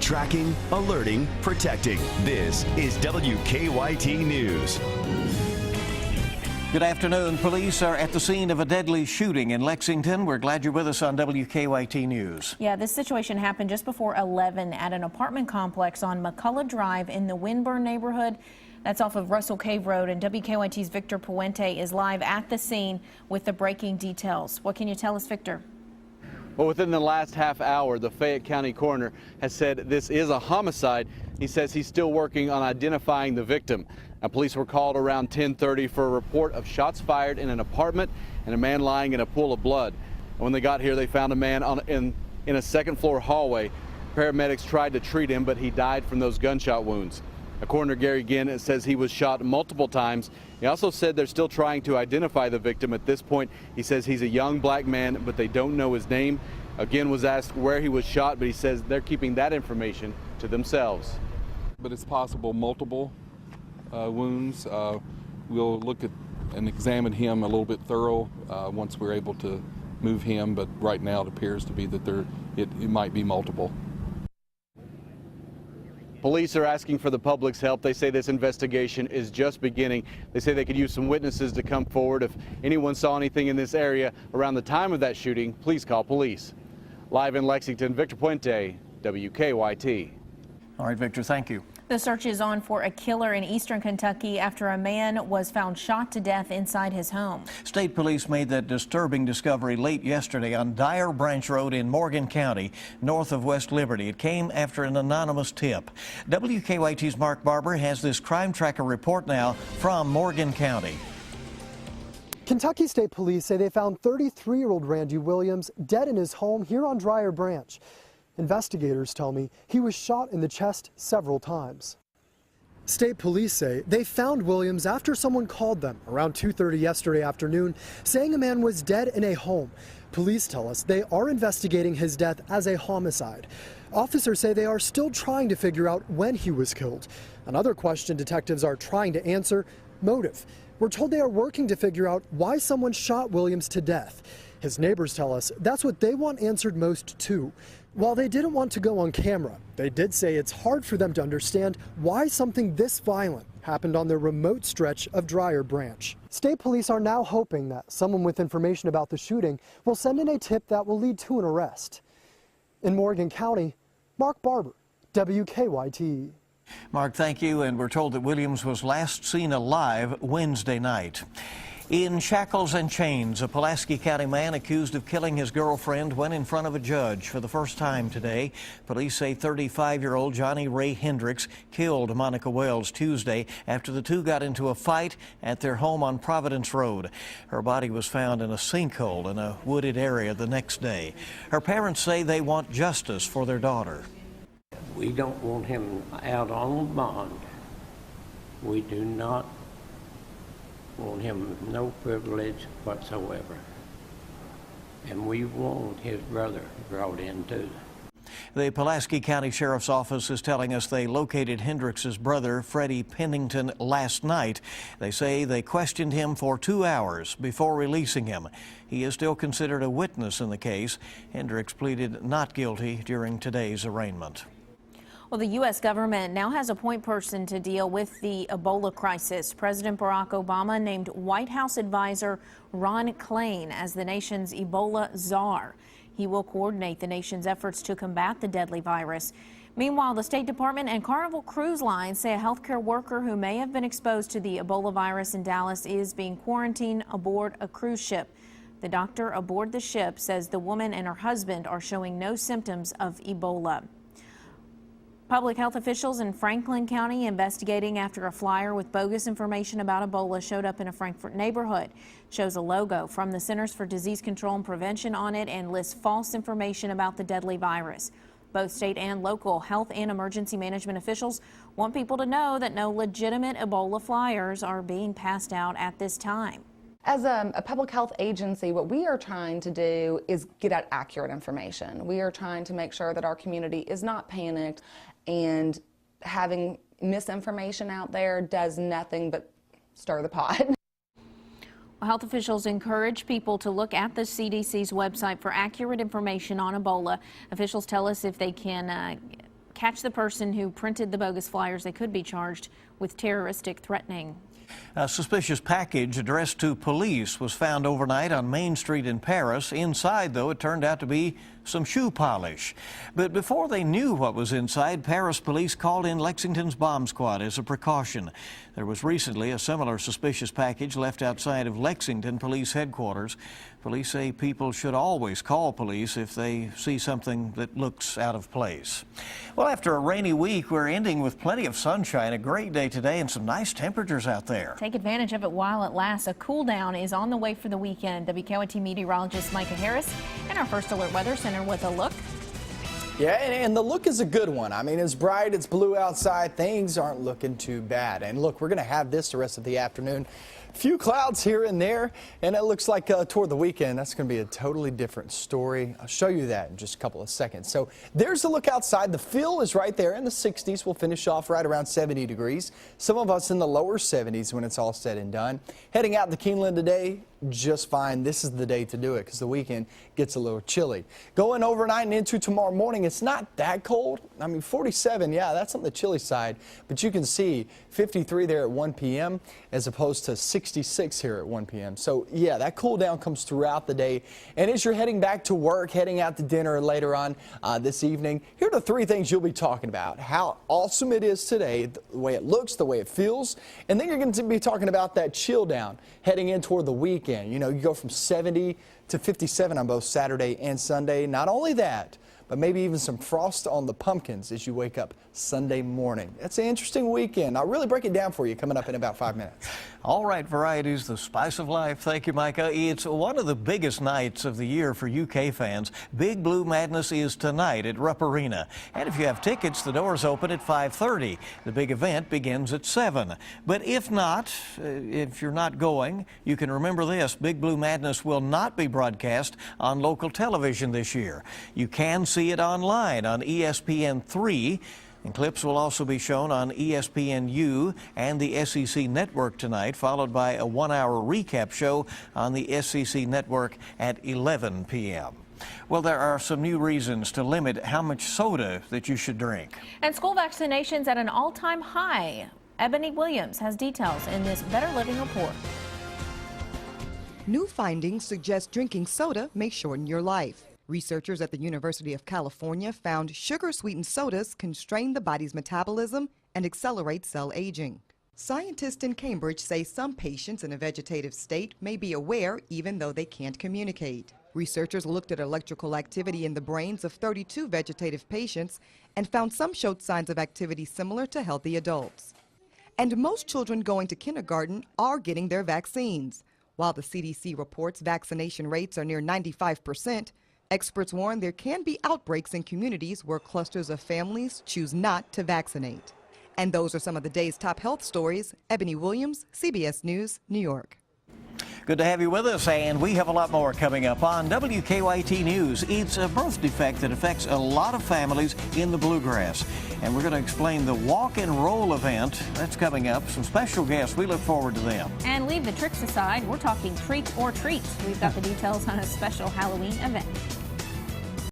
Tracking, alerting, protecting. This is WKYT News. Good afternoon. Police are at the scene of a deadly shooting in Lexington. We're glad you're with us on WKYT News. Yeah, this situation happened just before 11 at an apartment complex on McCullough Drive in the Winburn neighborhood. That's off of Russell Cave Road, and WKYT's Victor Puente is live at the scene with the breaking details. What can you tell us, Victor? Well, within the last half hour, the Fayette County coroner has said this is a homicide. He says he's still working on identifying the victim. Now, police were called around 10:30 for a report of shots fired in an apartment and a man lying in a pool of blood. And when they got here, they found a man in a second-floor hallway. Paramedics tried to treat him, but he died from those gunshot wounds. Coroner Gary Ginn says he was shot multiple times. He also said they're still trying to identify the victim at this point. He says he's a young black man, but they don't know his name. Ginn was asked where he was shot, but he says they're keeping that information to themselves. But it's possible multiple wounds. We'll look at and examine him a little bit thorough once we're able to move him, but right now it appears to be that it might be multiple. Police are asking for the public's help. They say this investigation is just beginning. They say they could use some witnesses to come forward. If anyone saw anything in this area around the time of that shooting, please call police. Live in Lexington, Victor Puente, WKYT. All right, Victor, thank you. The search is on for a killer in eastern Kentucky after a man was found shot to death inside his home. State police made that disturbing discovery late yesterday on Dyer Branch Road in Morgan County, north of West Liberty. It came after an anonymous tip. WKYT's Mark Barber has this Crime Tracker report now from Morgan County. Kentucky State Police say they found 33-year-old Randy Williams dead in his home here on Dyer Branch. Investigators tell me he was shot in the chest several times. State police say they found Williams after someone called them around 2:30 yesterday afternoon saying a man was dead in a home. Police tell us they are investigating his death as a homicide. Officers say they are still trying to figure out when he was killed. Another question detectives are trying to answer: motive. We're told they are working to figure out why someone shot Williams to death. His neighbors tell us that's what they want answered most too. While they didn't want to go on camera, they did say it's hard for them to understand why something this violent happened on their remote stretch of Dyer Branch. State police are now hoping that someone with information about the shooting will send in a tip that will lead to an arrest. In Morgan County, Mark Barber, WKYT. Mark, thank you. And we're told that Williams was last seen alive Wednesday night. In shackles and chains, a Pulaski County man accused of killing his girlfriend went in front of a judge for the first time today. Police say 35-year-old Johnny Ray Hendricks killed Monica Wells Tuesday after the two got into a fight at their home on Providence Road. Her body was found in a sinkhole in a wooded area the next day. Her parents say they want justice for their daughter. We don't want him out on bond. We do not want him no privilege whatsoever. And we want his brother brought in too. The Pulaski County Sheriff's Office is telling us they located Hendricks's brother, Freddie Pennington, last night. They say they questioned him for 2 hours before releasing him. He is still considered a witness in the case. Hendricks pleaded not guilty during today's arraignment. Well, the U.S. government now has a point person to deal with the Ebola crisis. President Barack Obama named White House advisor Ron Klain as the nation's Ebola czar. He will coordinate the nation's efforts to combat the deadly virus. Meanwhile, the State Department and Carnival Cruise Line say a healthcare worker who may have been exposed to the Ebola virus in Dallas is being quarantined aboard a cruise ship. The doctor aboard the ship says the woman and her husband are showing no symptoms of Ebola. Public health officials in Franklin County investigating after a flyer with bogus information about Ebola showed up in a Frankfort neighborhood. It shows a logo from the Centers for Disease Control and Prevention on it and lists false information about the deadly virus. Both state and local health and emergency management officials want people to know that no legitimate Ebola flyers are being passed out at this time. As a public health agency, what we are trying to do is get out accurate information. We are trying to make sure that our community is not panicked, and having misinformation out there does nothing but stir the pot. Health officials encourage people to look at the CDC's website for accurate information on Ebola. Officials tell us if they can catch the person who printed the bogus flyers, they could be charged with terroristic threatening. A suspicious package addressed to police was found overnight on Main Street in Paris. Inside, though, it turned out to be some shoe polish. But before they knew what was inside, Paris police called in Lexington's bomb squad as a precaution. There was recently a similar suspicious package left outside of Lexington Police Headquarters. Police say people should always call police if they see something that looks out of place. Well, after a rainy week, we're ending with plenty of sunshine, a great day today, and some nice temperatures out there. Take advantage of it while it lasts. A cool down is on the way for the weekend. WKYT meteorologist Micah Harris and our First Alert Weather Center with a look. Yeah, and the look is a good one. I mean, it's bright, it's blue outside. Things aren't looking too bad. And look, we're going to have this the rest of the afternoon. Few clouds here and there, and it looks like toward the weekend, that's going to be a totally different story. I'll show you that in just a couple of seconds. So there's the look outside. The feel is right there in the 60s. We'll finish off right around 70 degrees. Some of us in the lower 70s when it's all said and done. Heading out to Keeneland today, just fine. This is the day to do it because the weekend gets a little chilly. Going overnight and into tomorrow morning, it's not that cold. I mean, 47, yeah, that's on the chilly side. But you can see 53 there at 1 p.m. as opposed to 66 here at 1 p.m. So, yeah, that cool down comes throughout the day. And as you're heading back to work, heading out to dinner later on this evening, here are the three things you'll be talking about. How awesome it is today, the way it looks, the way it feels. And then you're going to be talking about that chill down heading in toward the weekend. You know, you go from 70 to 57 on both Saturday and Sunday. Not only that, but maybe even some frost on the pumpkins as you wake up Sunday morning. That's an interesting weekend. I'll really break it down for you coming up in about 5 minutes. All right, varieties, the spice of life. Thank you, Micah. It's one of the biggest nights of the year for UK fans. Big Blue Madness is tonight at Rupp Arena. And if you have tickets, the doors open at 5:30. The big event begins at 7. But if not, if you're not going, you can remember this. Big Blue Madness will not be broadcast on local television this year. You can see it online on ESPN3. And clips will also be shown on ESPNU and the SEC Network tonight, followed by a 1-hour recap show on the SEC Network at 11 p.m. Well, there are some new reasons to limit how much soda that you should drink. And school vaccinations at an all-time high. Ebony Williams has details in this Better Living report. New findings suggest drinking soda may shorten your life. Researchers at the University of California found sugar-sweetened sodas can strain the body's metabolism and accelerate cell aging. Scientists in Cambridge say some patients in a vegetative state may be aware even though they can't communicate. Researchers looked at electrical activity in the brains of 32 vegetative patients and found some showed signs of activity similar to healthy adults. And most children going to kindergarten are getting their vaccines. While the CDC reports vaccination rates are near 95%, experts warn there can be outbreaks in communities where clusters of families choose not to vaccinate. And those are some of the day's top health stories. Ebony Williams, CBS News, New York. Good to have you with us, and we have a lot more coming up on WKYT News. It's a birth defect that affects a lot of families in the bluegrass. And we're going to explain the walk and roll event. That's coming up. Some special guests. We look forward to them. And leave the tricks aside. We're talking treat or treats. We've got the details on a special Halloween event.